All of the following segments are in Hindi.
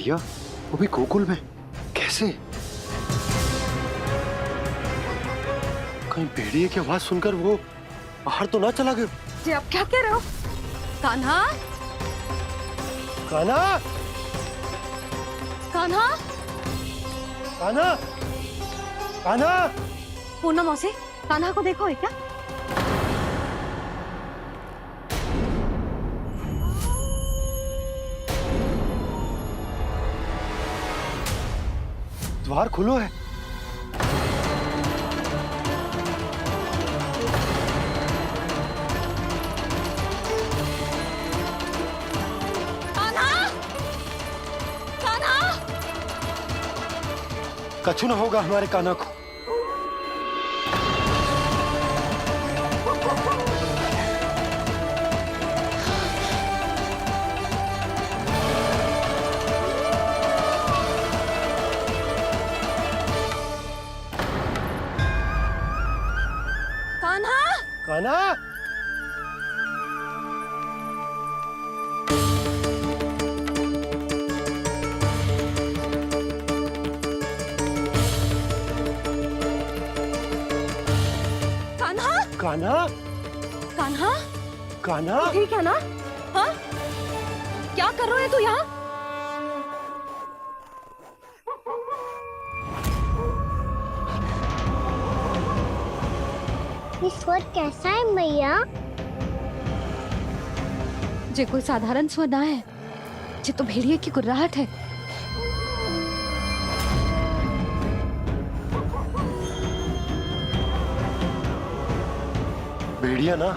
भेड़िया, वो भी गोकुल में, कैसे? कहीं भेड़िए की आवाज सुनकर वो बाहर तो ना चला गया? जी आप क्या कह रहे हो? कान्हा, कान्हा, कान्हा, कान्हा, कान्हा। पूनम मौसी, कान्हा को देखो है क्या? द्वार खुलो है। कान्हा, कान्हा, कछु ना होगा हमारे कान्हा को। कान्हा, कान्हा, कान्हा, कान्हा, कान्हा, कान्हा। ठीक है ना? हाँ? क्या कर रहे हो तू यहाँ? ये स्वर कैसा है मैया? जे कोई साधारण स्वर ना है, जे तो भेड़िए की गुर्राहट है। भेड़िया ना,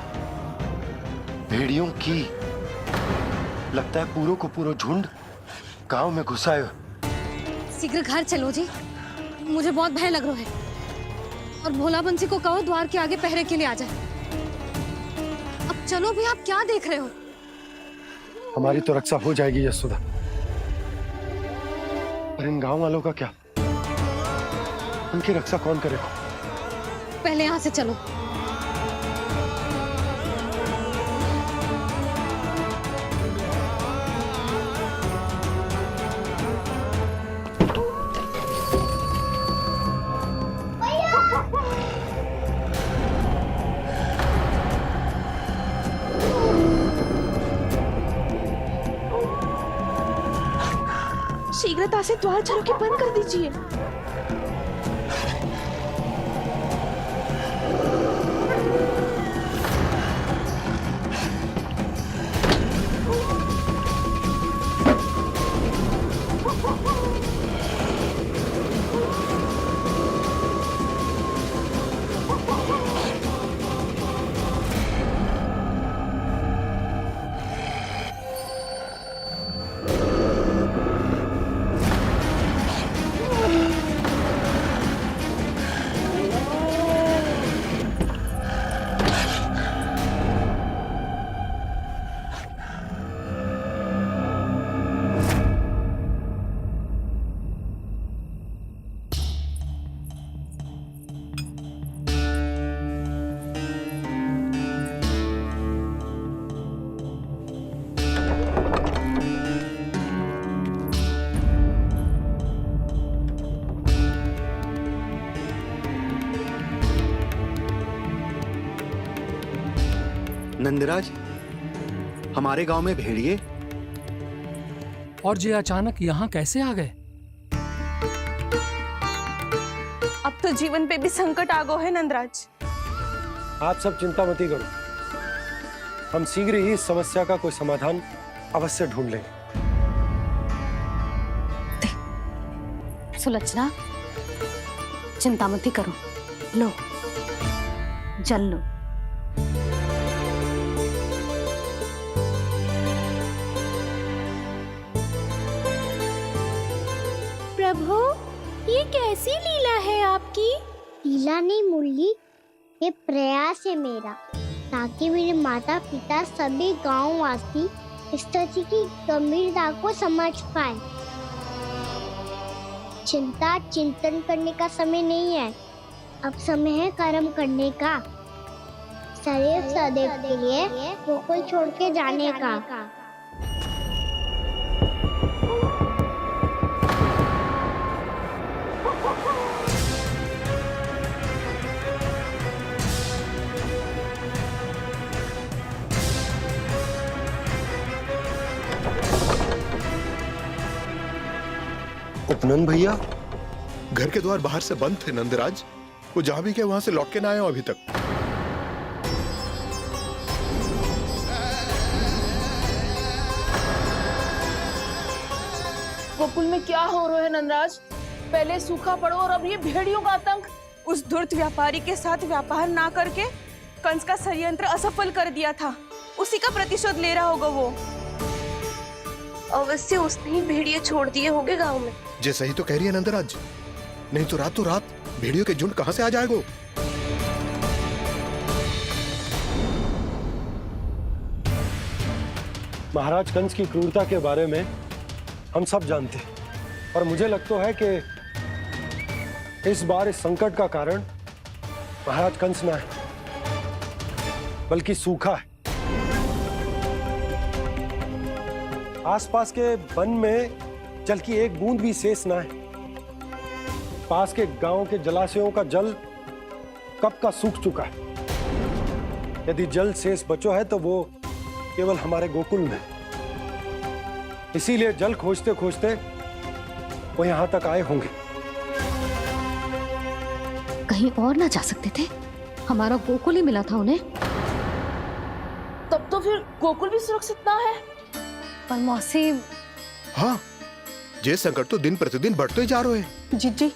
भेड़ियों की, लगता है पूरों को पूरा झुंड गांव में घुसा है। शीघ्र घर चलो जी, मुझे बहुत भय लग रहा है। और भोला बंसी को कहो द्वार के आगे पहरे के लिए आ जाए। अब चलो भी, आप क्या देख रहे हो? हमारी तो रक्षा हो जाएगी यशोदा, पर इन गांव वालों का क्या? उनकी रक्षा कौन करेगा? पहले यहाँ से चलो। शीघ्रता से द्वार चारों के बंद कर दीजिए। नंदराज, हमारे गांव में भेड़िए और ये अचानक यहाँ कैसे आ गए? अब तो जीवन पे भी संकट आ गो है नंदराज। आप सब चिंता मत करो, हम शीघ्र ही इस समस्या का कोई समाधान अवश्य ढूंढ लेंगे। सुलक्षणा, चिंता मत करो, लो जल लो। प्रभु, ये कैसी लीला है आपकी? लीला नहीं मुरली, ये प्रयास है मेरा, ताकि मेरे माता पिता सभी गांव वासी इस स्थिति की गंभीरता को समझ पाए। चिंता चिंतन करने का समय नहीं है, अब समय है कर्म करने का, सदैव सदैव के लिए गोकुल छोड़ के जाने का। उपनंद भैया, घर के द्वार बाहर से बंद थे नंदराज। वो जहां भी गए वहां से लौट के ना आए हो अभी तक। गोकुल में क्या हो रहा है नंदराज? पहले सूखा पड़ो और अब ये भेड़ियों का आतंक। उस धूर्त व्यापारी के साथ व्यापार ना करके कंस का षड्यंत्र असफल कर दिया था। उसी का प्रतिशोध ले रहा होगा वो। अवश्य उसने ही भेड़िए छोड़ दिए होंगे गांव में। जे सही तो कह रही है नंदराज, नहीं तो रात भेड़ियों के झुंड कहां से आ जाएगा। महाराज कंस की क्रूरता के बारे में हम सब जानते हैं, और मुझे लगता है कि इस बार इस संकट का कारण महाराज कंस ना है, बल्कि सूखा है। आसपास के वन में जल की एक बूंद भी शेष ना है। पास के गांव के जलाशयों का जल कब का सूख चुका है। यदि जल शेष बचो है तो वो केवल हमारे गोकुल में। इसीलिए जल खोजते खोजते वो यहां तक आए होंगे। कहीं और ना जा सकते थे? हमारा गोकुल ही मिला था उन्हें। तब तो फिर गोकुल भी सुरक्षित ना है। पर मौसी, हाँ, ये संकट तो दिन प्रतिदिन बढ़ते ही जा रहे हैं। जीजी,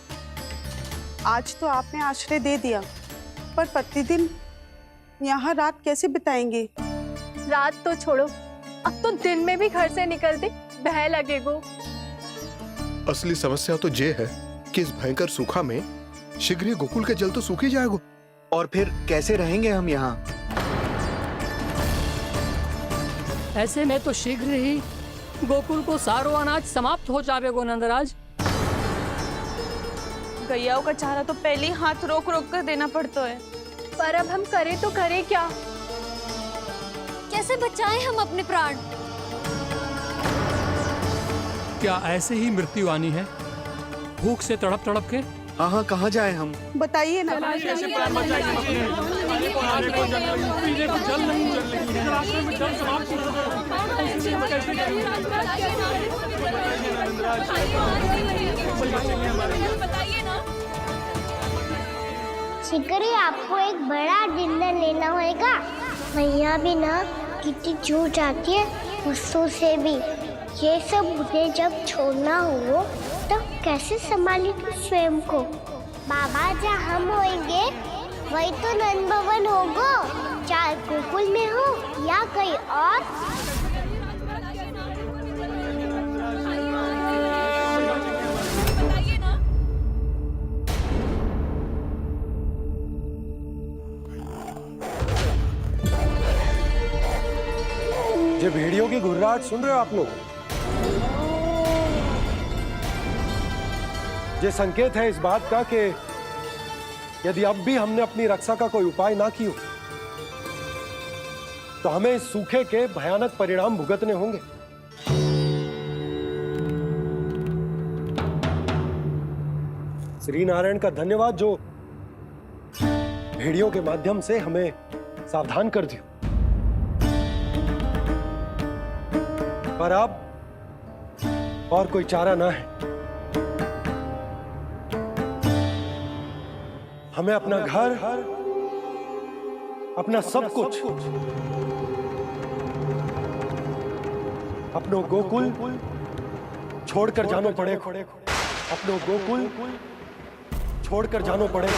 आज तो आपने आश्रय दे दिया, पर प्रतिदिन यहाँ रात कैसे बिताएंगे? रात तो छोड़ो, अब तो दिन में भी घर से निकलते भय लगेगो। असली समस्या तो ये है कि इस भयंकर सूखा में शीघ्र ही गोकुल के जल तो सूख ही जाएगा। और फिर कैसे रहेंगे हम यहाँ? ऐसे में तो शीघ्र ही गोकुल को सारो अनाज समाप्त हो जाएगा नंदराज। गैयाओं का चारा तो पहले ही हाथ रोक रोक कर देना पड़ता है। पर अब हम करें तो करें क्या? कैसे बचाएं हम अपने प्राण? क्या ऐसे ही मृत्यु आनी है, भूख से तड़प तड़प के? हाँ, कहाँ जाए हम? बताइए ना। शीघ्र ही आपको एक बड़ा डिनर लेना होगा। मैया भी ना कितनी जूझ आती है गुस्सों से भी। ये सब मुझे जब छोड़ना हो तो कैसे संभालेगी स्वयं को? बाबा जहाँ हम होंगे वही तो नंद भवन होगा, चाहे गोकुल में हो या कहीं और। ये भेड़ियों की घुर्राहट सुन रहे हो आप लोग? ये संकेत है इस बात का कि यदि अब भी हमने अपनी रक्षा का कोई उपाय ना किया तो हमें इस सूखे के भयानक परिणाम भुगतने होंगे। श्री नारायण का धन्यवाद जो भेड़ियों के माध्यम से हमें सावधान कर दिया। पर अब और कोई चारा ना है। हमें अपना घर, अपना सब कुछ, अपनो गोकुल छोड़कर जानो पड़ेगा। अपनो गोकुल छोड़कर जानो पड़ेगा।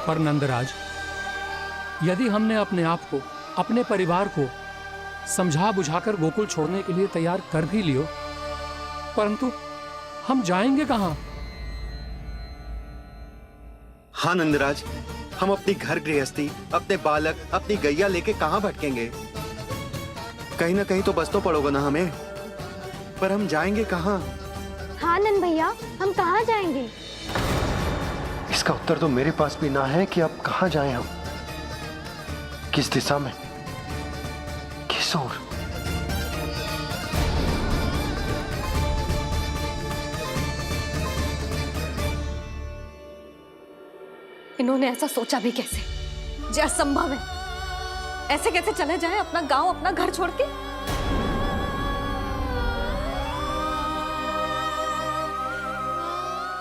पर नंदराज, यदि हमने अपने आप को, अपने परिवार को समझा बुझाकर गोकुल छोड़ने के लिए तैयार कर भी लियो, परंतु हम जाएंगे कहां? हाँ नंदराज, हम अपनी घर गृहस्थी, अपने बालक, अपनी गैया लेके कहाँ भटकेंगे? कहीं ना कहीं तो बस तो पड़ोगे ना हमें, पर हम जाएंगे कहाँ? हाँ नंद भैया, हम कहाँ जाएंगे? इसका उत्तर तो मेरे पास भी ना है कि अब कहाँ जाएं हम, किस दिशा में, किस ओर। इन्होंने ऐसा सोचा भी कैसे? जो असंभव है। ऐसे कैसे चले जाएं अपना गांव, अपना घर छोड़ के?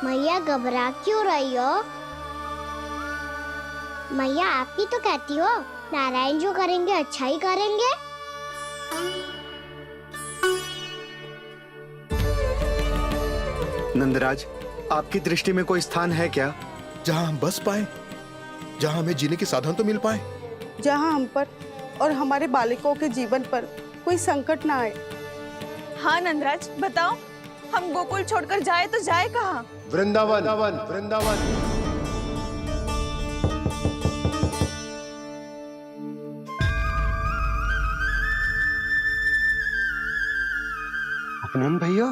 मैया घबरा क्यों रही हो? मैया आप ही तो कहती हो नारायण जो करेंगे अच्छा ही करेंगे। नंदराज, आपकी दृष्टि में कोई स्थान है क्या जहां हम बस पाए, जहां हमें जीने के साधन तो मिल पाए, जहाँ हम पर और हमारे बालकों के जीवन पर कोई संकट ना आए। हाँ नंदराज, बताओ, हम गोकुल छोड़कर जाए तो जाए कहाँ? वृंदावन, वृंदावन। अपनन भैया,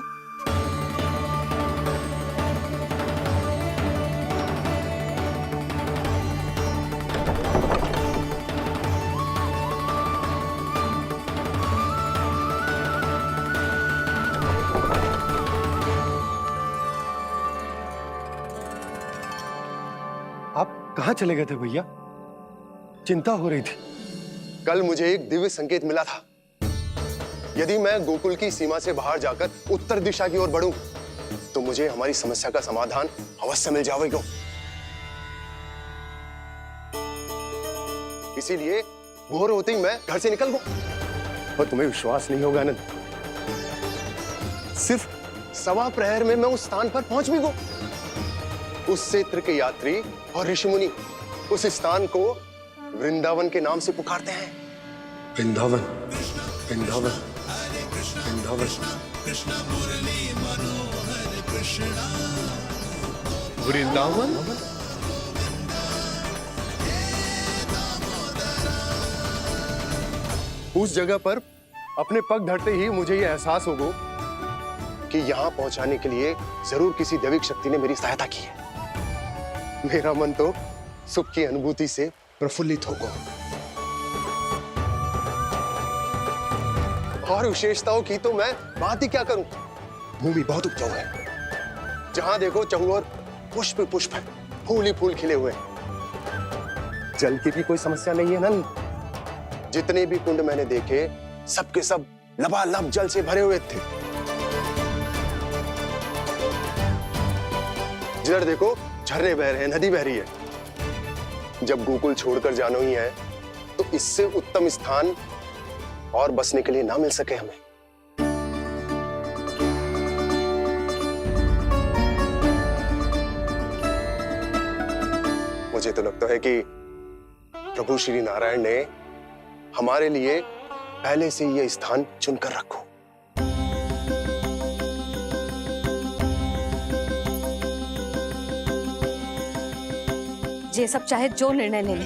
आप कहाँ चले गए थे भैया? चिंता हो रही थी। कल मुझे एक दिव्य संकेत मिला था। यदि मैं गोकुल की सीमा से बाहर जाकर उत्तर दिशा की ओर बढ़ूं, तो मुझे हमारी समस्या का समाधान अवश्य मिल जाएगा। इसीलिए भोर होते ही मैं घर से निकल गया। और तुम्हें विश्वास नहीं होगा आनंद, सिर्फ सवा प्रहर में मैं उस स्थान पर पहुंच भी गया। उस क्षेत्र के यात्री और ऋषिमुनि उस स्थान को वृंदावन के नाम से पुकारते हैं। वृंदावन, वृंदावन, वृंदावन। वृंदावन? उस जगह पर अपने पग धरते ही मुझे यह एहसास होगा कि यहां पहुंचाने के लिए जरूर किसी दैविक शक्ति ने मेरी सहायता की है। मेरा मन तो सुख की अनुभूति से प्रफुल्लित होगा। और विशेषताओं की तो मैं बात ही क्या करूं। भूमि बहुत उपजाऊ है, जहां देखो चहुओर पुष्प पुष्प है, फूल ही फूल खिले हुए हैं। जल की भी कोई समस्या नहीं है नंद। जितने भी कुंड मैंने देखे, सबके सब लबालब जल से भरे हुए थे। जिधर देखो झरने बह रहे हैं, नदी बह रही है। जब गोकुल छोड़कर जाना ही है, तो इससे उत्तम स्थान और बसने के लिए ना मिल सके हमें। मुझे तो लगता है कि प्रभु श्री नारायण ने हमारे लिए पहले से यह स्थान चुनकर रखो। ये सब चाहे जो निर्णय ले ले,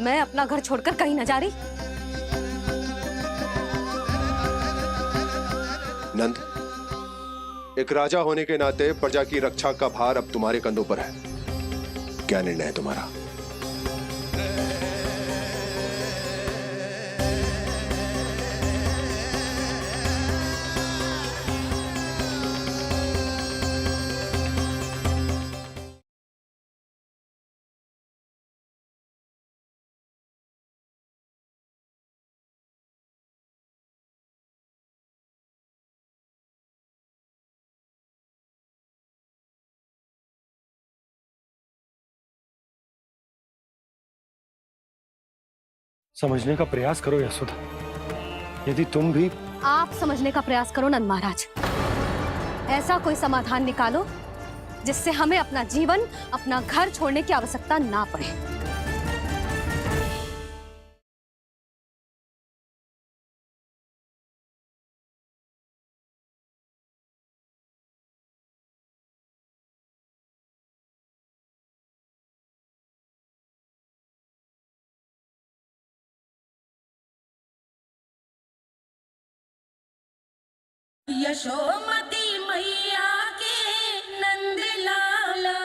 मैं अपना घर छोड़कर कहीं न जा रही। नंद, एक राजा होने के नाते प्रजा की रक्षा का भार अब तुम्हारे कंधों पर है। क्या निर्णय है तुम्हारा? समझने का प्रयास करो यशोदा। यदि तुम भी आप समझने का प्रयास करो नंद महाराज। ऐसा कोई समाधान निकालो जिससे हमें अपना जीवन, अपना घर छोड़ने की आवश्यकता ना पड़े। यशोमती मैया के नंद लाला।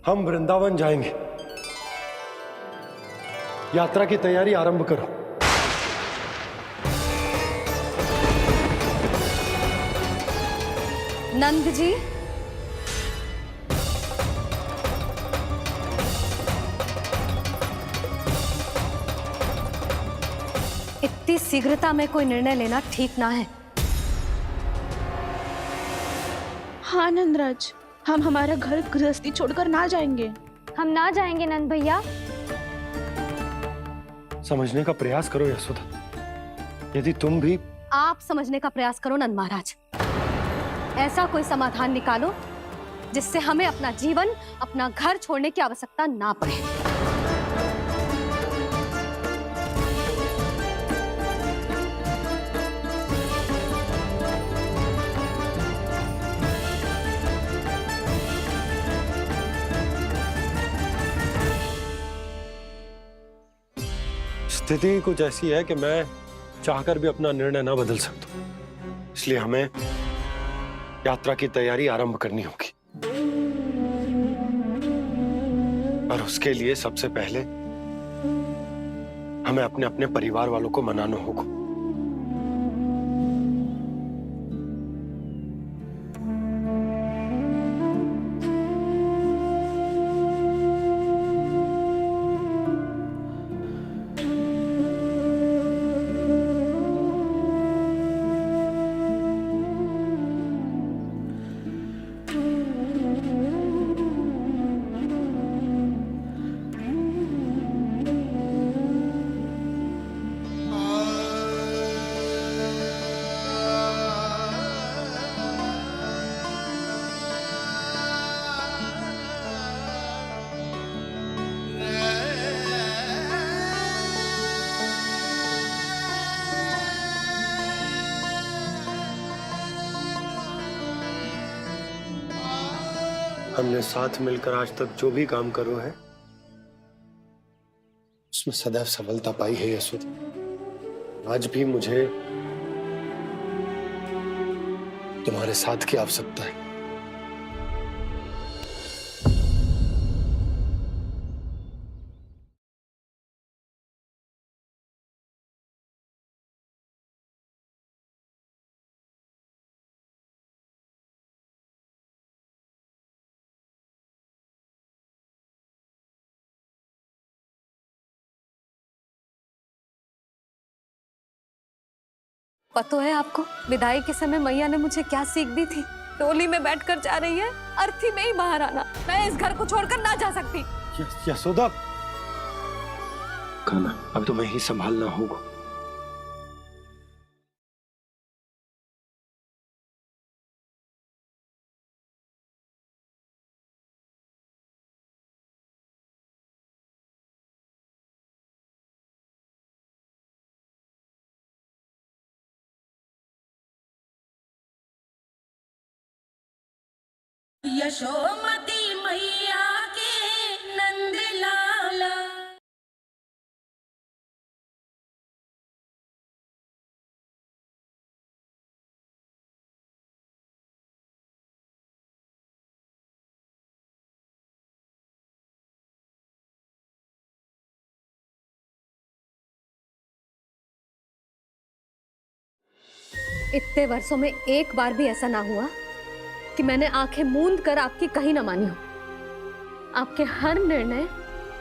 हम वृंदावन जाएंगे। यात्रा की तैयारी आरंभ करो। नंद जी, इतनी शीघ्रता में कोई निर्णय लेना ठीक ना है। हाँ नंदराज, हम हमारा घर गृहस्थी छोड़कर ना जाएंगे। हम ना जाएंगे नंद भैया। समझने का प्रयास करो यशोदा। यदि तुम भी आप समझने का प्रयास करो नंद महाराज। ऐसा कोई समाधान निकालो जिससे हमें अपना जीवन, अपना घर छोड़ने की आवश्यकता ना पड़े। स्थिति कुछ ऐसी है कि मैं चाहकर भी अपना निर्णय ना बदल सकता, इसलिए हमें यात्रा की तैयारी आरंभ करनी होगी। और उसके लिए सबसे पहले हमें अपने अपने परिवार वालों को मनाना होगा। हमने साथ मिलकर आज तक जो भी काम करो है उसमें सदैव सफलता पाई है यशोदा। आज भी मुझे तुम्हारे साथ की आवश्यकता है। पता है आपको विदाई के समय मैया ने मुझे क्या सीख दी थी? टोली में बैठकर जा रही है, अर्थी में ही बाहर आना। मैं इस घर को छोड़कर ना जा सकती। यशोदा, खाना अब तुम्हें ही संभालना होगा। यशोमती मैया के नंद लाला। इतने वर्षों में एक बार भी ऐसा ना हुआ कि मैंने आंखें मूंद कर आपकी कहीं ना मानी हो। आपके हर निर्णय,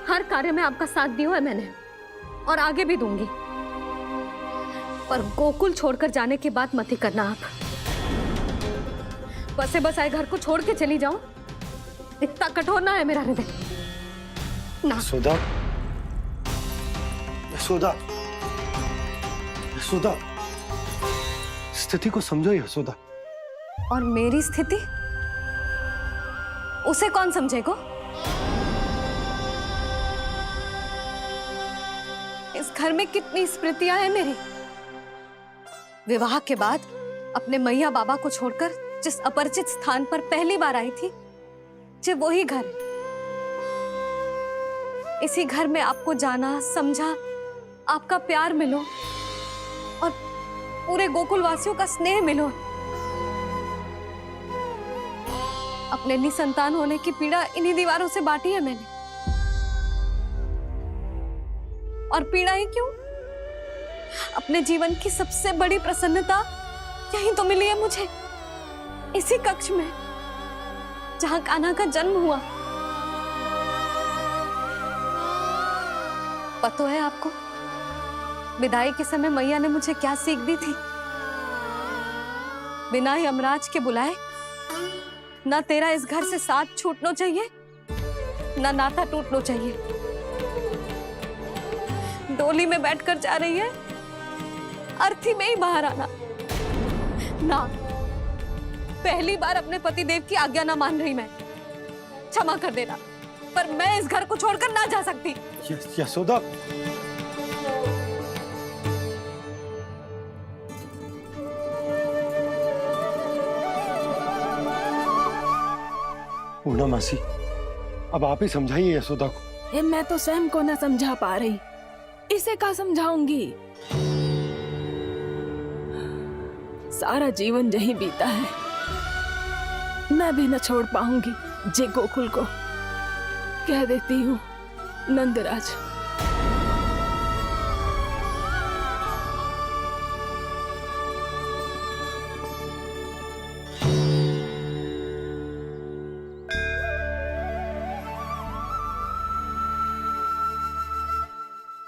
हर कार्य में आपका साथ दिया है मैंने, और आगे भी दूंगी। पर गोकुल छोड़कर जाने की बात मत ही करना आप। बसे बसाए घर को छोड़ के चली जाऊं, इतना कठोर ना है मेरा हृदय ना। यशोदा, यशोदा, यशोदा, स्थिति को समझो यशोदा। और मेरी स्थिति उसे कौन समझेगा? इस घर में कितनी स्मृतियां हैं मेरी। विवाह के बाद अपने मैया बाबा को छोड़कर जिस अपरिचित स्थान पर पहली बार आई थी, जो वही घर। इसी घर में आपको जाना, समझा, आपका प्यार मिलो और पूरे गोकुल वासियों का स्नेह मिलो। अपने निसंतान होने की पीड़ा इन्हीं दीवारों से बांटी है मैंने। और पीड़ा ही क्यों? अपने जीवन की सबसे बड़ी प्रसन्नता यही तो मिली है मुझे, इसी कक्ष में जहां कान्हा का जन्म हुआ। पता है आपको विदाई के समय मैया ने मुझे क्या सीख दी थी? बिना यमराज के बुलाए ना तेरा इस घर से साथ छूटना चाहिए, ना नाता टूटना चाहिए। डोली में बैठकर जा रही है, अर्थी में ही बाहर आना ना। पहली बार अपने पतिदेव की आज्ञा ना मान रही मैं, क्षमा कर देना, पर मैं इस घर को छोड़कर ना जा सकती। यशोदा, पूर्णा मासी, अब आप ही समझाइए यशोदा को। ये मैं तो स्वयं को न समझा पा रही, इसे क्या समझाऊंगी? सारा जीवन यहीं बीता है, मैं भी न छोड़ पाऊंगी जे गोकुल को। कह देती हूँ नंदराज।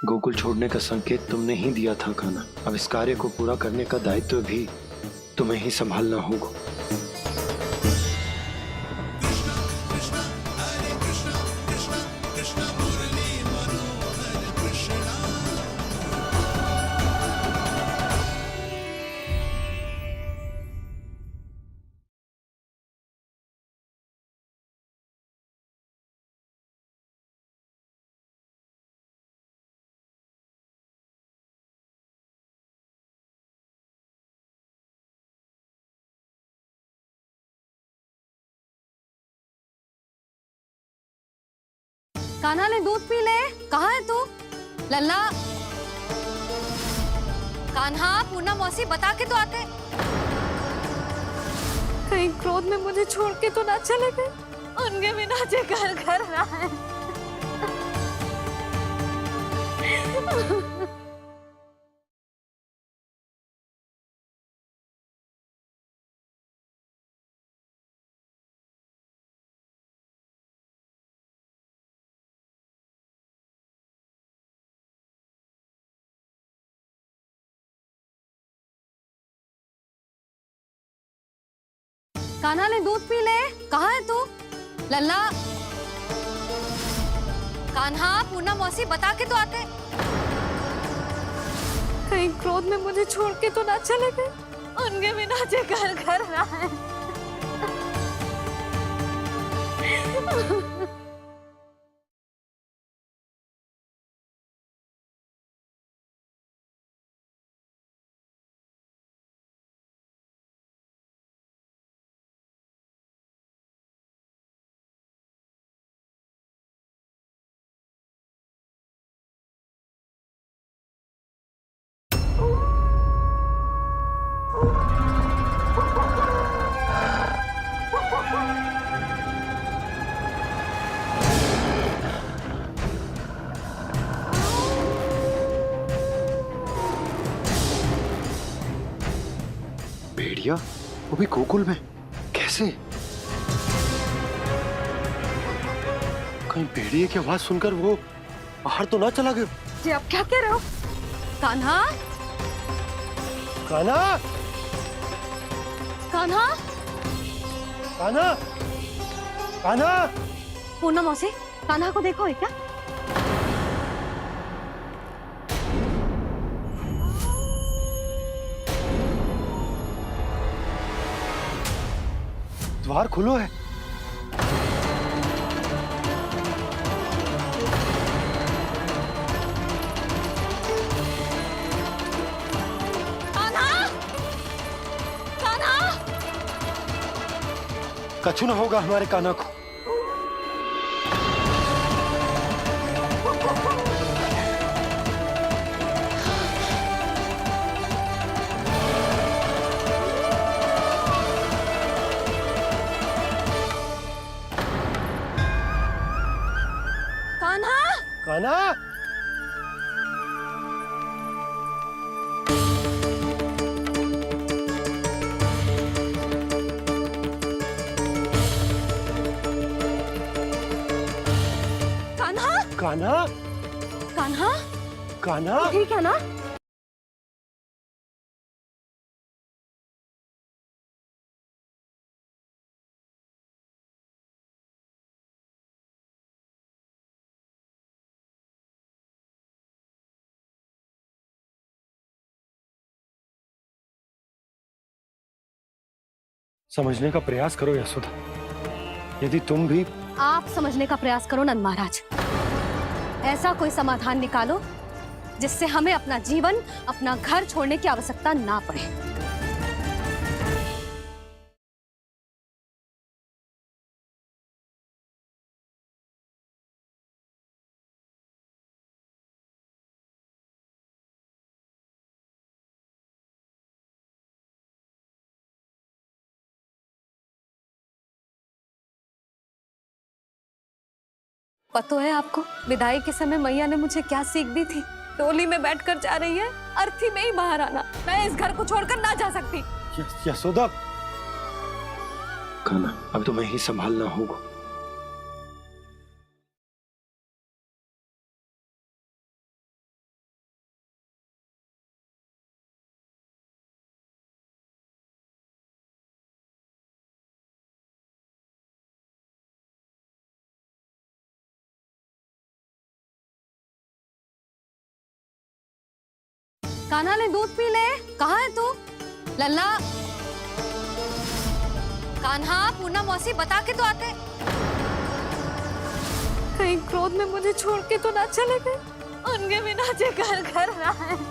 गोकुल छोड़ने का संकेत तुमने ही दिया था कान्हा। अब इस कार्य को पूरा करने का दायित्व भी तुम्हें ही संभालना होगा। कान्हा ने दूध पी ले। कहाँ है तू? लल्ला, कान्हा, पूर्णा मौसी बता के तो आते। कहीं क्रोध में मुझे छोड़ के तो ना चले गए। उनके बिना जे घर घर रहा है। कान्हा ने दूध पी ले। कहाँ है तू? लल्ला, कान्हा, पूर्णा मौसी बता के तो आते। कहीं क्रोध में मुझे छोड़ के तो ना चले गए। उनके बिना जे घर घर रहा है। भेड़िया, वो भी गोकुल में? कैसे? कहीं भेड़िए की आवाज सुनकर वो बाहर तो ना चला गया? जी आप क्या कह रहे हो? कान्हा, कान्हा, कान्हा, कान्हा, कान्हा। पूनम मौसी, कान्हा को देखो है क्या? द्वार खुलो है। कान्हा, कान्हा, कछु न होगा हमारे कान्हा को। कान्हा, कान्हा, कान्हा, कान्हा, कान्हा, कान्हा। ठीक है ना? समझने का प्रयास करो यशोदा। यदि तुम भी आप समझने का प्रयास करो नंद महाराज। ऐसा कोई समाधान निकालो जिससे हमें अपना जीवन, अपना घर छोड़ने की आवश्यकता ना पड़े। पता है आपको, विदाई के समय मैया ने मुझे क्या सीख दी थी? टोली में बैठकर जा रही है, अर्थी में ही बाहर आना। मैं इस घर को छोड़कर ना जा सकती। यशोदा, कान्हा, अब तुम्हें ही संभालना होगा। कान्हा ने दूध पी ले। कहाँ है तू? लल्ला, कान्हा, पूनम मौसी बता के तो आते। कहीं क्रोध में मुझे छोड़ के तो ना चले गए। उनके बिना जे घर घर रहा है।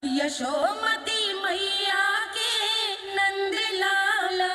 यशोमती मैया के नंद लाला।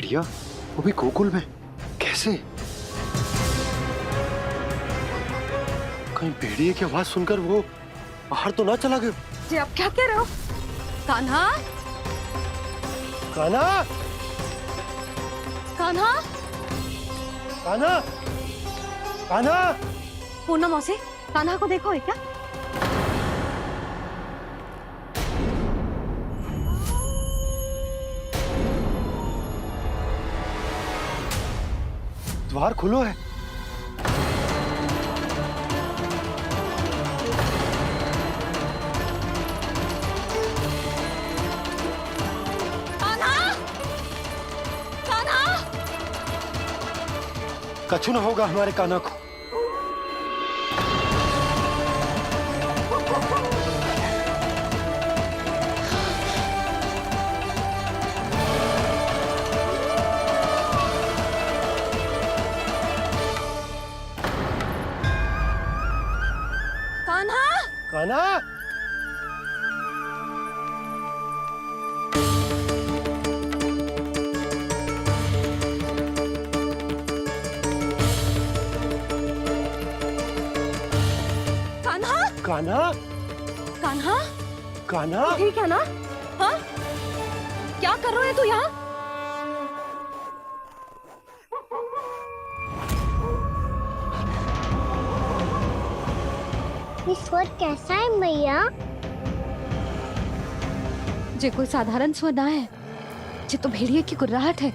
भेड़िया, वो भी गोकुल में, कैसे? कहीं भेड़िए की आवाज सुनकर वो बाहर तो ना चला गया? जी आप क्या कह रहे हो? कान्हा, कान्हा, कान्हा, कान्हा, कान्हा। पूनम मौसी, कान्हा को देखो है क्या? द्वार खुलो है। कान्हा, कान्हा, कछु न होगा हमारे कान्हा को। कान्हा, कान्हा, कान्हा, कान्हा, कान्हा, कान्हा। ठीक है ना? हाँ? क्या कर रहे हो तू यहाँ? ये स्वर कैसा है मैया? जे कोई साधारण स्वर ना है, जे तो भेड़िए की गुर्राहट है।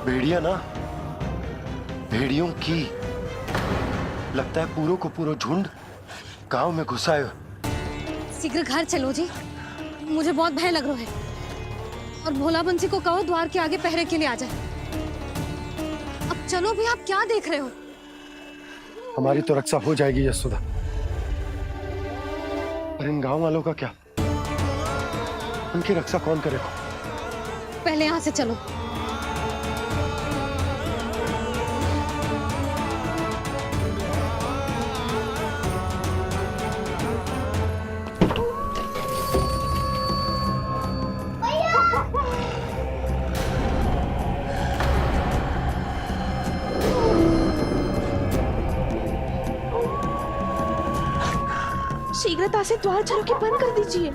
भेड़िया ना, भेड़ियों की। लगता है पूरों को पूरा झुंड गांव में घुसा है। शीघ्र घर चलो जी, मुझे बहुत भय लग रहा है। और भोला बंसी को कहो द्वार के आगे पहरे के लिए आ जाए। अब चलो भी, आप क्या देख रहे हो? हमारी तो रक्षा हो जाएगी यशोदा, पर इन गांव वालों का क्या? उनकी रक्षा कौन करेगा? पहले यहाँ से चलो। शीघ्रता से द्वार चलो के बंद कर दीजिए।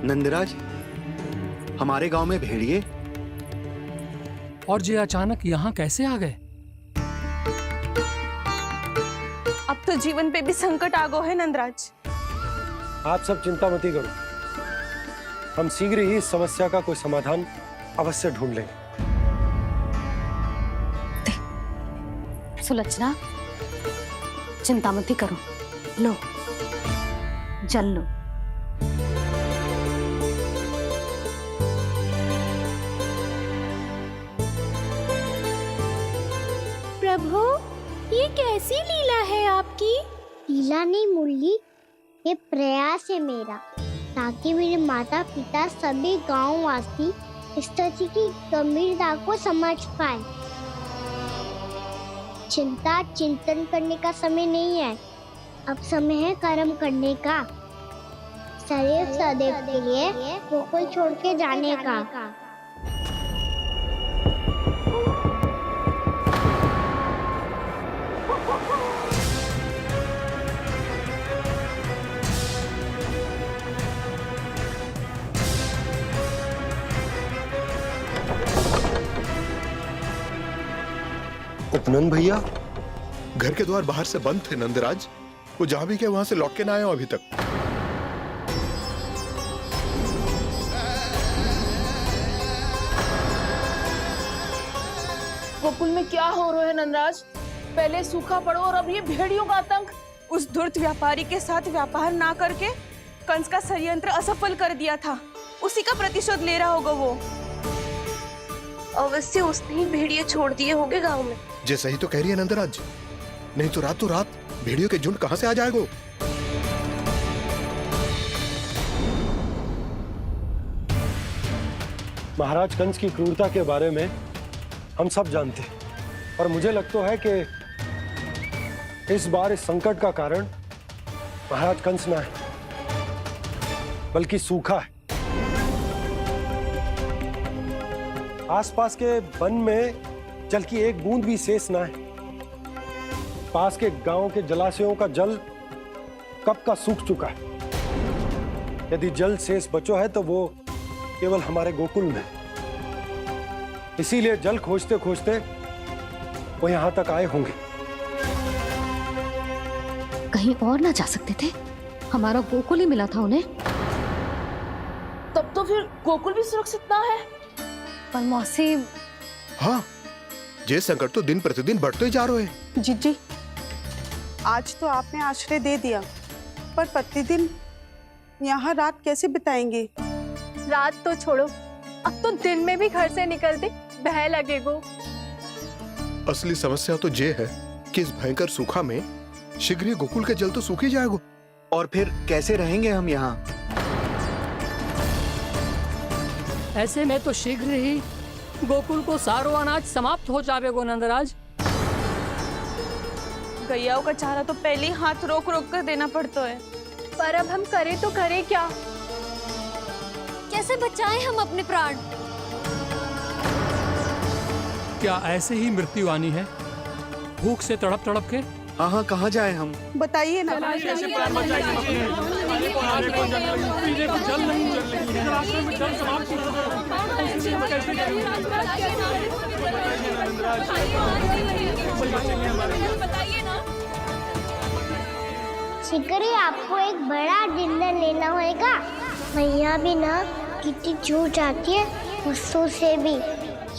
नंदराज, हमारे गांव में भेड़िए? और ये अचानक यहाँ कैसे आ गए? अब तो जीवन पे भी संकट आ गो है नंदराज। आप सब चिंता मत करो, हम शीघ्र ही इस समस्या का कोई समाधान अवश्य ढूंढ लेंगे। सुलक्षणा, चिंता मत करो, लो जल लो। प्रभु, ये कैसी लीला है आपकी? लीला नहीं मुरली, ये प्रयास है मेरा, ताकि मेरे माता पिता सभी गांव वासी स्थिति की गंभीरता को समझ पाए। चिंता चिंतन करने का समय नहीं है, अब समय है कर्म करने का, सदैव सदैव के लिए गोकुल छोड़ के जाने का। नंद भैया, घर के द्वार बाहर से बंद थे नंदराज। वो जहां भी गए वहां से लौट के ना आए हो अभी तक। गोकुल में क्या हो रहा है नंदराज? पहले सूखा पड़ो और अब ये भेड़ियों का आतंक। उस धूर्त व्यापारी के साथ व्यापार ना करके कंस का षड्यंत्र असफल कर दिया था। उसी का प्रतिशोध ले रहा होगा वो। अवश्य उसने ही भेड़िए छोड़ दिए होंगे गांव में। जैसा ही तो कह रही है नंदराज, नहीं तो रात भेड़ियों के झुंड कहां से आ जाएगा? महाराज कंस की क्रूरता के बारे में हम सब जानते हैं, और मुझे लगता है कि इस बार इस संकट का कारण महाराज कंस ना है, बल्कि सूखा है। आसपास के वन में जल की एक बूंद भी शेष ना है। पास के गांव के जलाशयों का जल कब का सूख चुका है। यदि जल शेष बचो है तो वो केवल हमारे गोकुल में। इसीलिए जल खोजते खोजते वो यहां तक आए होंगे। कहीं और ना जा सकते थे? हमारा गोकुल ही मिला था उन्हें। तब तो फिर गोकुल भी सुरक्षित ना है। पर मौसी, हाँ, ये संकट तो दिन प्रतिदिन बढ़ते ही जा रहे हैं। जीजी, आज तो आपने आश्रय दे दिया, पर प्रतिदिन यहाँ रात कैसे बिताएंगे? रात तो छोड़ो, अब तो दिन में भी घर से निकलते भय लगेगो। असली समस्या तो ये है कि इस भयंकर सूखा में शीघ्र ही गोकुल के जल तो सूख ही जाएगा। और फिर कैसे रहेंगे हम यहाँ? ऐसे में तो शीघ्र ही गोकुल को सारो अनाज समाप्त हो जाएगा नंदराज। गैयाओं का चारा तो पहले ही हाथ रोक रोक कर देना पड़ता है। पर अब हम करें तो करें क्या? कैसे बचाएं हम अपने प्राण? क्या ऐसे ही मृत्यु आनी है, भूख से तड़प तड़प के? हाँ, कहाँ जाए हम? बताइए ना। शिकारी, आपको एक बड़ा डिनर लेना होगा। मैया भी ना कितनी चूक जाती है गुस्सों से भी।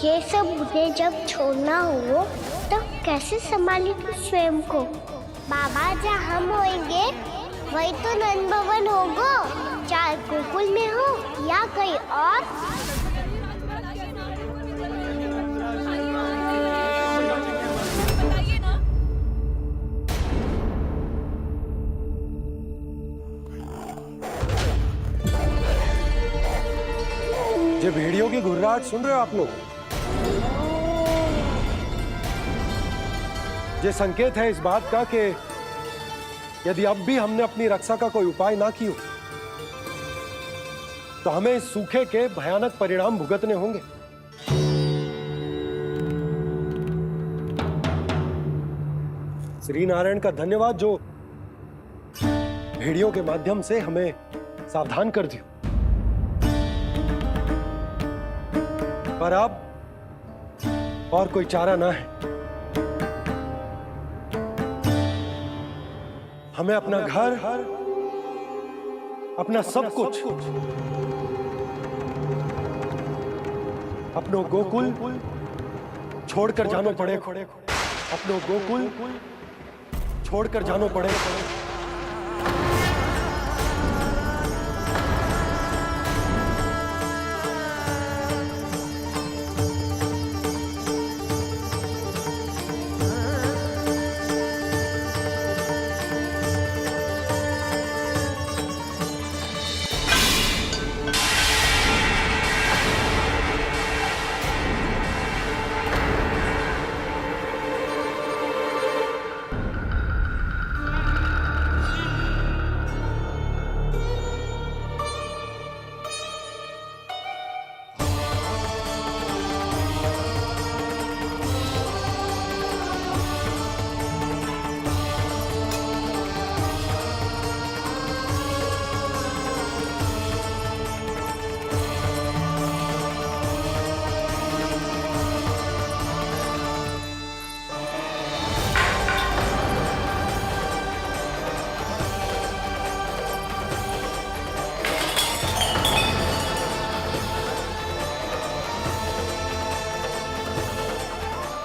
ये सब मुझे जब छोड़ना हो तो कैसे संभालेगी स्वयं को? बाबा जहाँ हम होंगे वही तो नंद भवन होगा, चाहे गोकुल में हो या कहीं और। ये भेड़ियों की घुर्राहट सुन रहे हो आप लोग? ये संकेत है इस बात का कि यदि अब भी हमने अपनी रक्षा का कोई उपाय ना किया तो हमें इस सूखे के भयानक परिणाम भुगतने होंगे। श्री नारायण का धन्यवाद जो भेड़ियों के माध्यम से हमें सावधान कर दिया। पर अब और कोई चारा ना है। हमें अपना घर, अपना सब कुछ, अपनो गोकुल छोड़कर जानो पड़े। अपनो गोकुल छोड़कर जानो पड़े।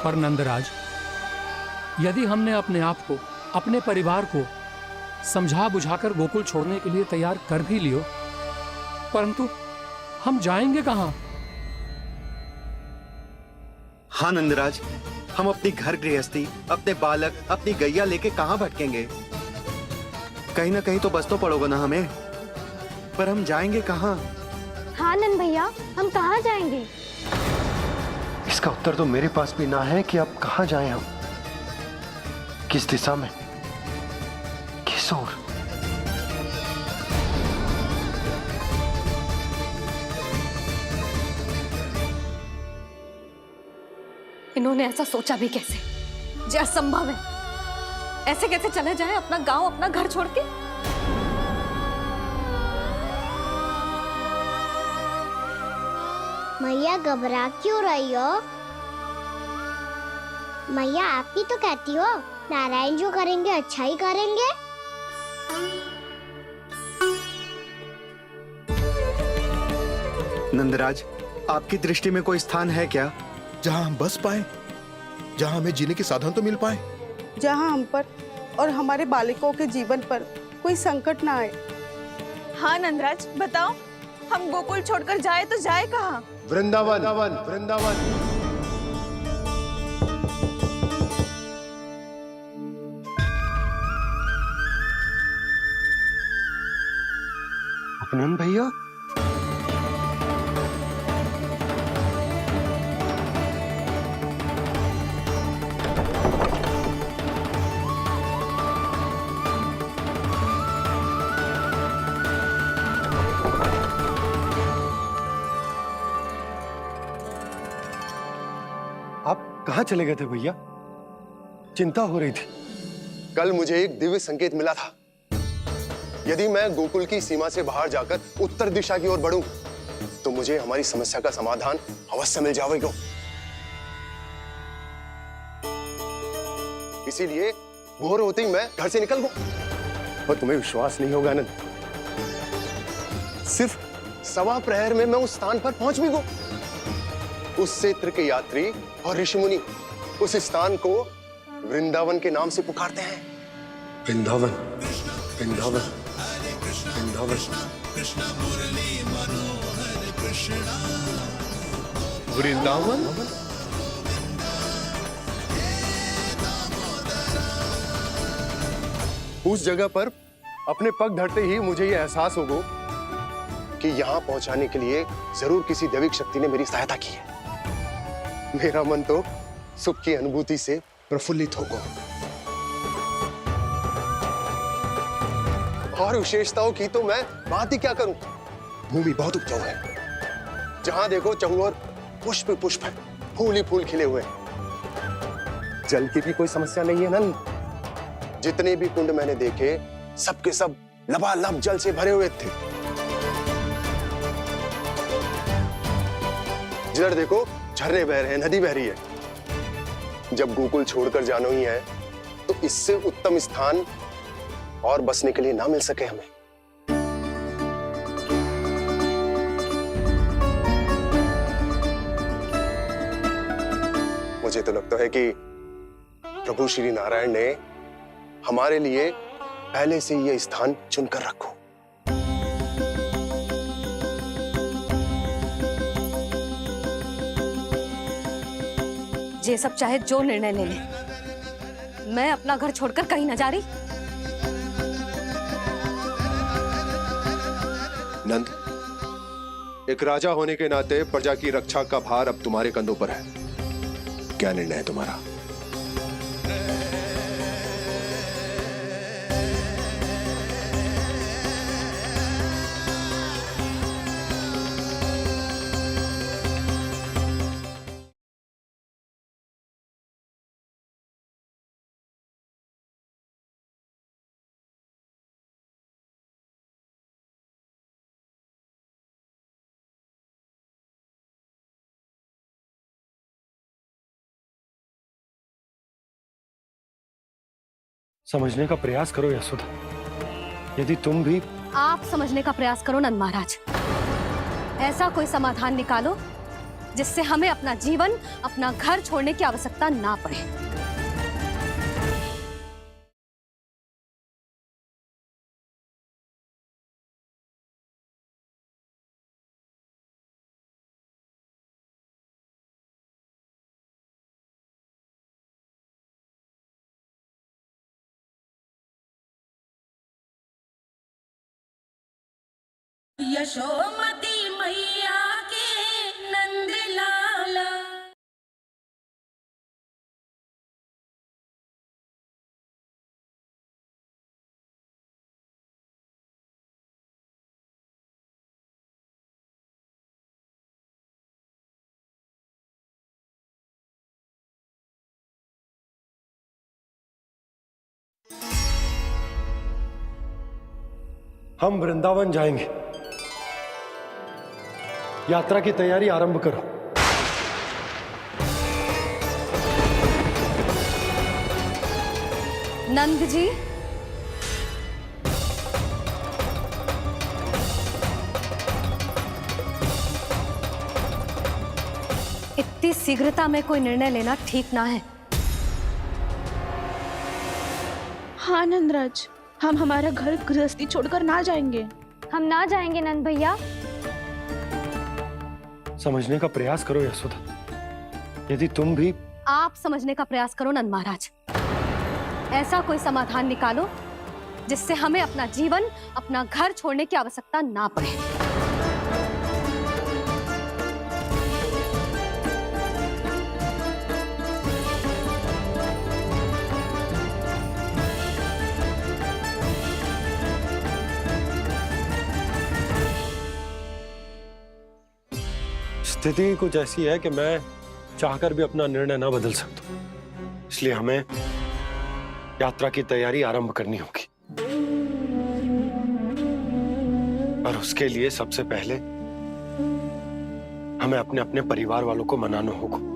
पर नंदराज, यदि हमने अपने आप को, अपने परिवार को समझा बुझाकर गोकुल छोड़ने के लिए तैयार कर भी लियो, परंतु हम जाएंगे कहां? हाँ नंदराज, हम अपनी घर गृहस्थी, अपने बालक, अपनी गैया लेके कहां भटकेंगे? कहीं ना कहीं तो बस तो पड़ोगे ना हमें, पर हम जाएंगे कहां? हाँ नंद भैया, हम कहाँ जाएंगे? इसका उत्तर तो मेरे पास भी ना है कि अब कहां जाएं हम, किस दिशा में, किस ओर। इन्होंने ऐसा सोचा भी कैसे? जो असंभव है। ऐसे कैसे चले जाएं अपना गांव, अपना घर छोड़ के? मैया घबरा क्यों रही हो? मैया आप ही तो कहती हो नारायण जो करेंगे अच्छा ही करेंगे। नंदराज, आपकी दृष्टि में कोई स्थान है क्या जहां हम बस पाए, जहां हमें जीने के साधन तो मिल पाए, जहाँ हम पर और हमारे बालकों के जीवन पर कोई संकट ना आए। हाँ नंदराज, बताओ, हम गोकुल छोड़कर जाए तो जाए कहाँ? वृंदावन, वृंदावन। उपनंद भैया, आप कहाँ चले गए थे भैया? चिंता हो रही थी। कल मुझे एक दिव्य संकेत मिला था। यदि मैं गोकुल की सीमा से बाहर जाकर उत्तर दिशा की ओर बढ़ूं, तो मुझे हमारी समस्या का समाधान अवश्य मिल जाएगा। इसीलिए भोर होते ही मैं घर से निकल गया। और तुम्हें विश्वास नहीं होगा आनंद, सिर्फ 1.25 प्रहर में मैं उस स्थान पर पहुंच भी गया। उस क्षेत्र के यात्री और ऋषिमुनि उस स्थान को वृंदावन के नाम से पुकारते हैं। वृंदावन, वृंदावन, वृंदावन। वृंदावन। उस जगह पर अपने पग धरते ही मुझे यह एहसास होगा कि यहां पहुंचाने के लिए जरूर किसी दैविक शक्ति ने मेरी सहायता की है। मेरा मन तो सुख की अनुभूति से प्रफुल्लित होगा। और विशेषताओं की तो मैं बात ही क्या करूं। भूमि बहुत उपजाऊ है, जहां देखो चहुओर पुष्प पुष्प है, फूल ही फूल खिले हुए हैं। जल की भी कोई समस्या नहीं है नंद। जितने भी कुंड मैंने देखे, सबके सब लबालब जल से भरे हुए थे। जिधर देखो झरने बह रहे हैं, नदी बह रही है। जब गोकुल छोड़कर जाना ही है, तो इससे उत्तम स्थान और बसने के लिए ना मिल सके हमें। मुझे तो लगता है कि प्रभु श्री नारायण ने हमारे लिए पहले से यह स्थान चुनकर रखो। ये सब चाहे जो निर्णय ले ले, मैं अपना घर छोड़कर कहीं न जा रही। नंद, एक राजा होने के नाते प्रजा की रक्षा का भार अब तुम्हारे कंधों पर है। क्या निर्णय है तुम्हारा? समझने का प्रयास करो यशोदा। यदि तुम भी आप समझने का प्रयास करो नंद महाराज। ऐसा कोई समाधान निकालो जिससे हमें अपना जीवन, अपना घर छोड़ने की आवश्यकता ना पड़े। यशोमती मैया के नंद लाला। हम वृंदावन जाएंगे। यात्रा की तैयारी आरंभ करो। नंद जी, इतनी शीघ्रता में कोई निर्णय लेना ठीक ना है। हाँ नंदराज, हम हमारा घर गृहस्थी छोड़कर ना जाएंगे। हम ना जाएंगे नंद भैया। समझने का प्रयास करो यशोदा। यदि तुम भी आप समझने का प्रयास करो नंद महाराज। ऐसा कोई समाधान निकालो जिससे हमें अपना जीवन, अपना घर छोड़ने की आवश्यकता ना पड़े। स्थिति कुछ ऐसी है कि मैं चाहकर भी अपना निर्णय ना बदल सकता, इसलिए हमें यात्रा की तैयारी आरंभ करनी होगी। और उसके लिए सबसे पहले हमें अपने अपने परिवार वालों को मनाना होगा।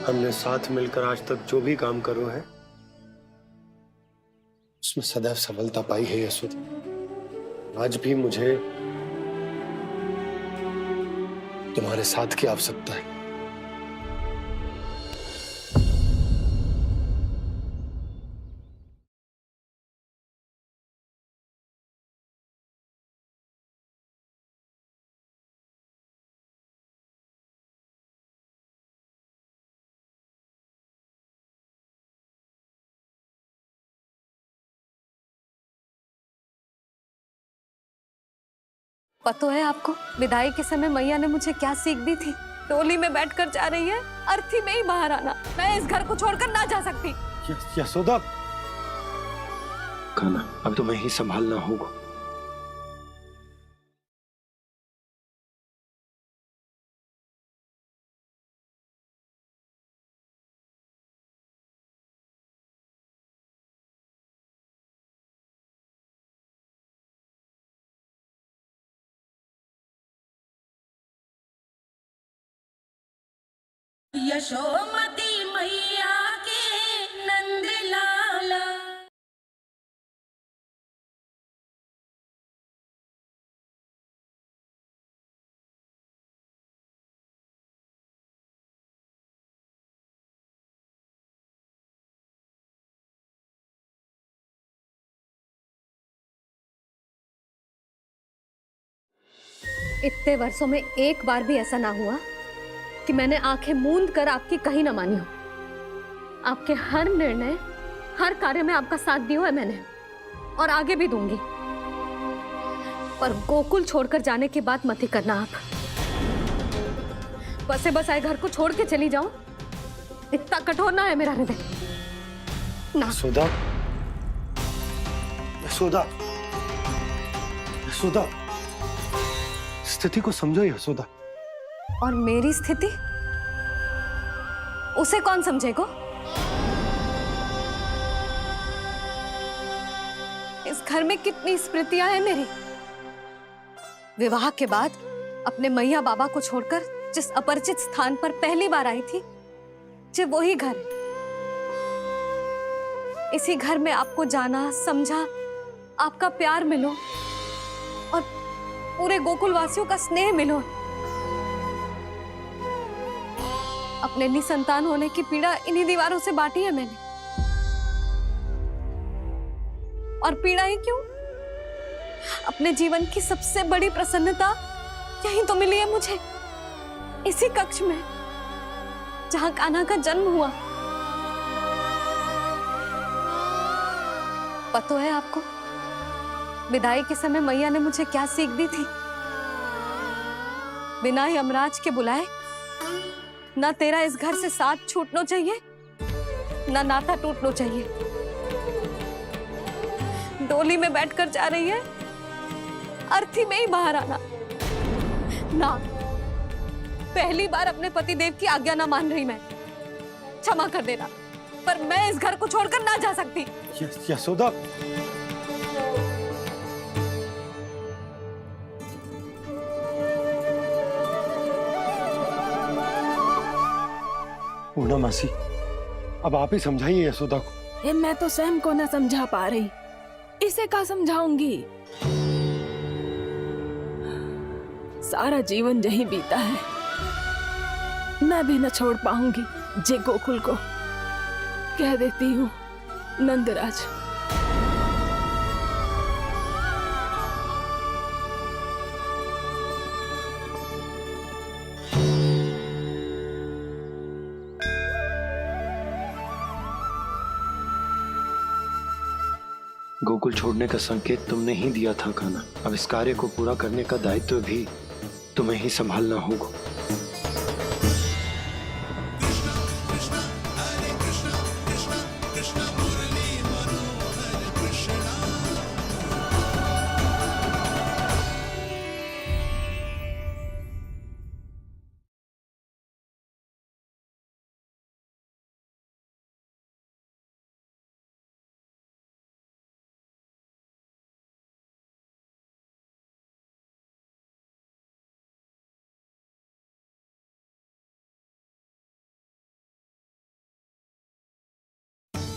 हमने साथ मिलकर आज तक जो भी काम करो है उसमें सदैव सफलता पाई है यशोदा। आज भी मुझे तुम्हारे साथ की आवश्यकता है। पता है आपको, विदाई के समय मैया ने मुझे क्या सीख दी थी? टोली में बैठकर जा रही है, अर्थी में ही बाहर आना। मैं इस घर को छोड़कर ना जा सकती। यशोदा, खाना अब तुम्हें ही संभालना होगा। यशोमती मैया के नंद लाला। इतने वर्षों में एक बार भी ऐसा ना हुआ कि मैंने आंखें मूंद कर आपकी कहीं ना मानी हो। आपके हर निर्णय, हर कार्य में आपका साथ दिया है मैंने, और आगे भी दूंगी। पर गोकुल छोड़कर जाने की बात मत ही करना आप। बसे बसाए घर को छोड़ के चली जाऊं, इतना कठोर ना है मेरा हृदय ना। यशोदा, यशोदा, यशोदा, स्थिति को समझो यशोदा। और मेरी स्थिति उसे कौन समझेगा? इस घर में कितनी स्मृतियां हैं मेरी। विवाह के बाद अपने मैया बाबा को छोड़कर जिस अपरिचित स्थान पर पहली बार आई थी, जो वही घर है। इसी घर में आपको जाना, समझा, आपका प्यार मिलो और पूरे गोकुल वासियों का स्नेह मिलो। अपने निसंतान होने की पीड़ा इन्हीं दीवारों से बांटी है मैंने। और पीड़ा ही क्यों? अपने जीवन की सबसे बड़ी प्रसन्नता यही तो मिली है मुझे, इसी कक्ष में जहां कान्हा का जन्म हुआ। पता है आपको विदाई के समय मैया ने मुझे क्या सीख दी थी? बिना यमराज के बुलाए ना तेरा इस घर से साथ छूटना चाहिए, ना नाता टूटना चाहिए। डोली में बैठकर जा रही है, अर्थी में ही बाहर आना ना। पहली बार अपने पतिदेव की आज्ञा ना मान रही मैं, क्षमा कर देना, पर मैं इस घर को छोड़कर ना जा सकती। यशोदा, पूर्णा मासी, अब आप ही समझाइए यशोदा को। ये मैं तो स्वयं को न समझा पा रही, इसे क्या समझाऊंगी? सारा जीवन यही बीता है, मैं भी न छोड़ पाऊंगी जे गोकुल को। कह देती हूँ नंदराज। गोकुल छोड़ने का संकेत तुमने ही दिया था कान्हा। अब इस कार्य को पूरा करने का दायित्व भी तुम्हें ही संभालना होगा।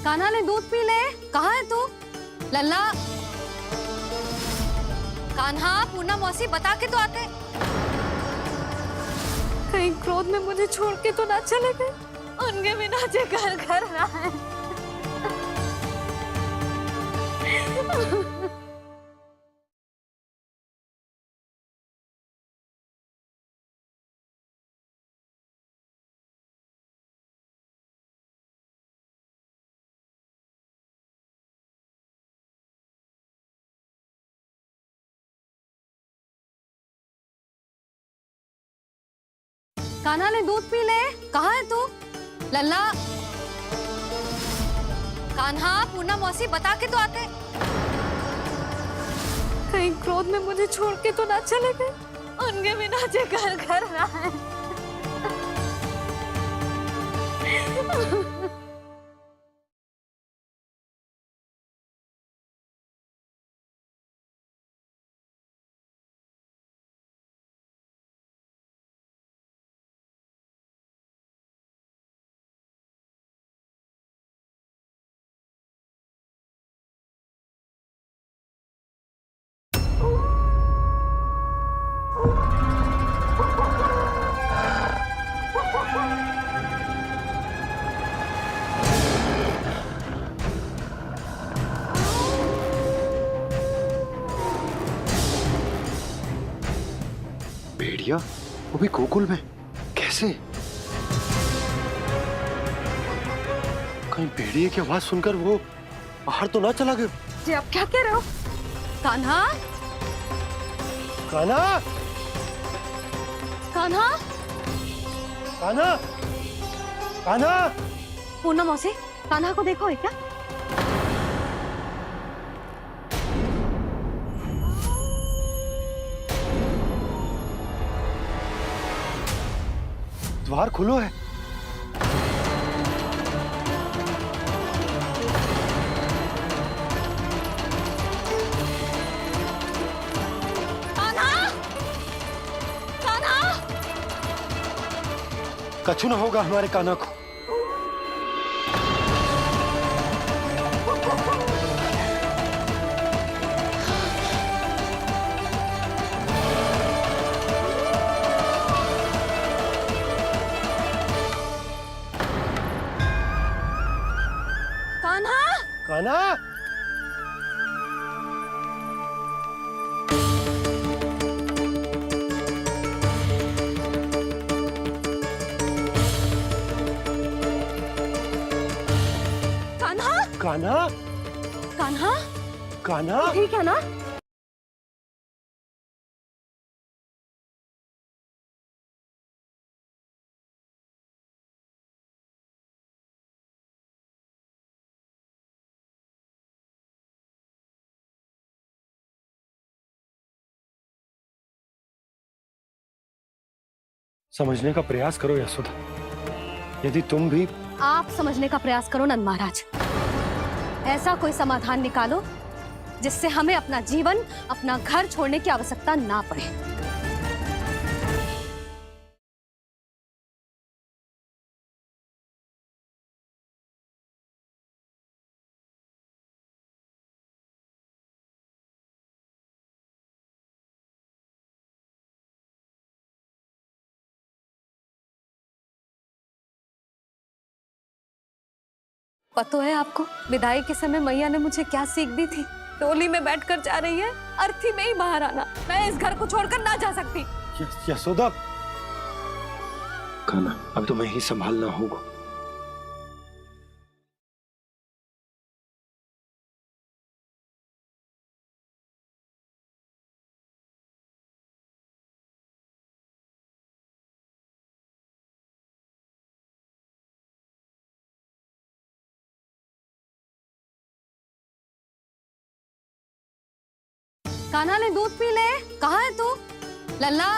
कान्हा ने दूध पी ले। कहाँ है तू? लल्ला, कान्हा, पूर्णा मौसी बता के तो आते। कहीं क्रोध में मुझे छोड़ के तो ना चले गए। उनके बिना जे घर घर रहा है। कान्हा ने दूध पी ले। कहाँ है तू? लल्ला, कान्हा, पूर्णा मौसी बता के तो आते। कहीं क्रोध में मुझे छोड़ के तो ना चले गए। उनके बिना जे घर घर रहा है। भेड़िया, वो भी गोकुल में? कैसे? कहीं भेड़िए की आवाज सुनकर वो बाहर तो ना चला गया? जी आप क्या कह रहे हो? कान्हा, कान्हा, कान्हा, कान्हा, कान्हा। पूनम मौसी, कान्हा को देखो है क्या? द्वार खुलो है। कान्हा, कान्हा, कछु न होगा हमारे कान्हा को। कान्हा, कान्हा, कान्हा, कान्हा, कान्हा, कान्हा। ठीक है ना? समझने का प्रयास करो यशोदा। यदि तुम भी आप समझने का प्रयास करो नंद महाराज। ऐसा कोई समाधान निकालो जिससे हमें अपना जीवन, अपना घर छोड़ने की आवश्यकता ना पड़े। पता है आपको विदाई के समय मैया ने मुझे क्या सीख दी थी? टोली में बैठकर जा रही है, अर्थी में ही बाहर आना। मैं इस घर को छोड़कर ना जा सकती। यशोदा। कान्हा, अब तुम्हें ही संभालना होगा। कान्हा ने दूध पी ले। कहाँ है तू? लल्ला,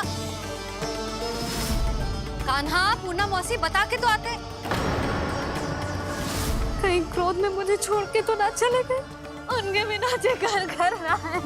कान्हा, पूनम मौसी बता के तो आते। कहीं क्रोध में मुझे छोड़ के तो ना चले गए। उनके बिना जे घर घर रहा है।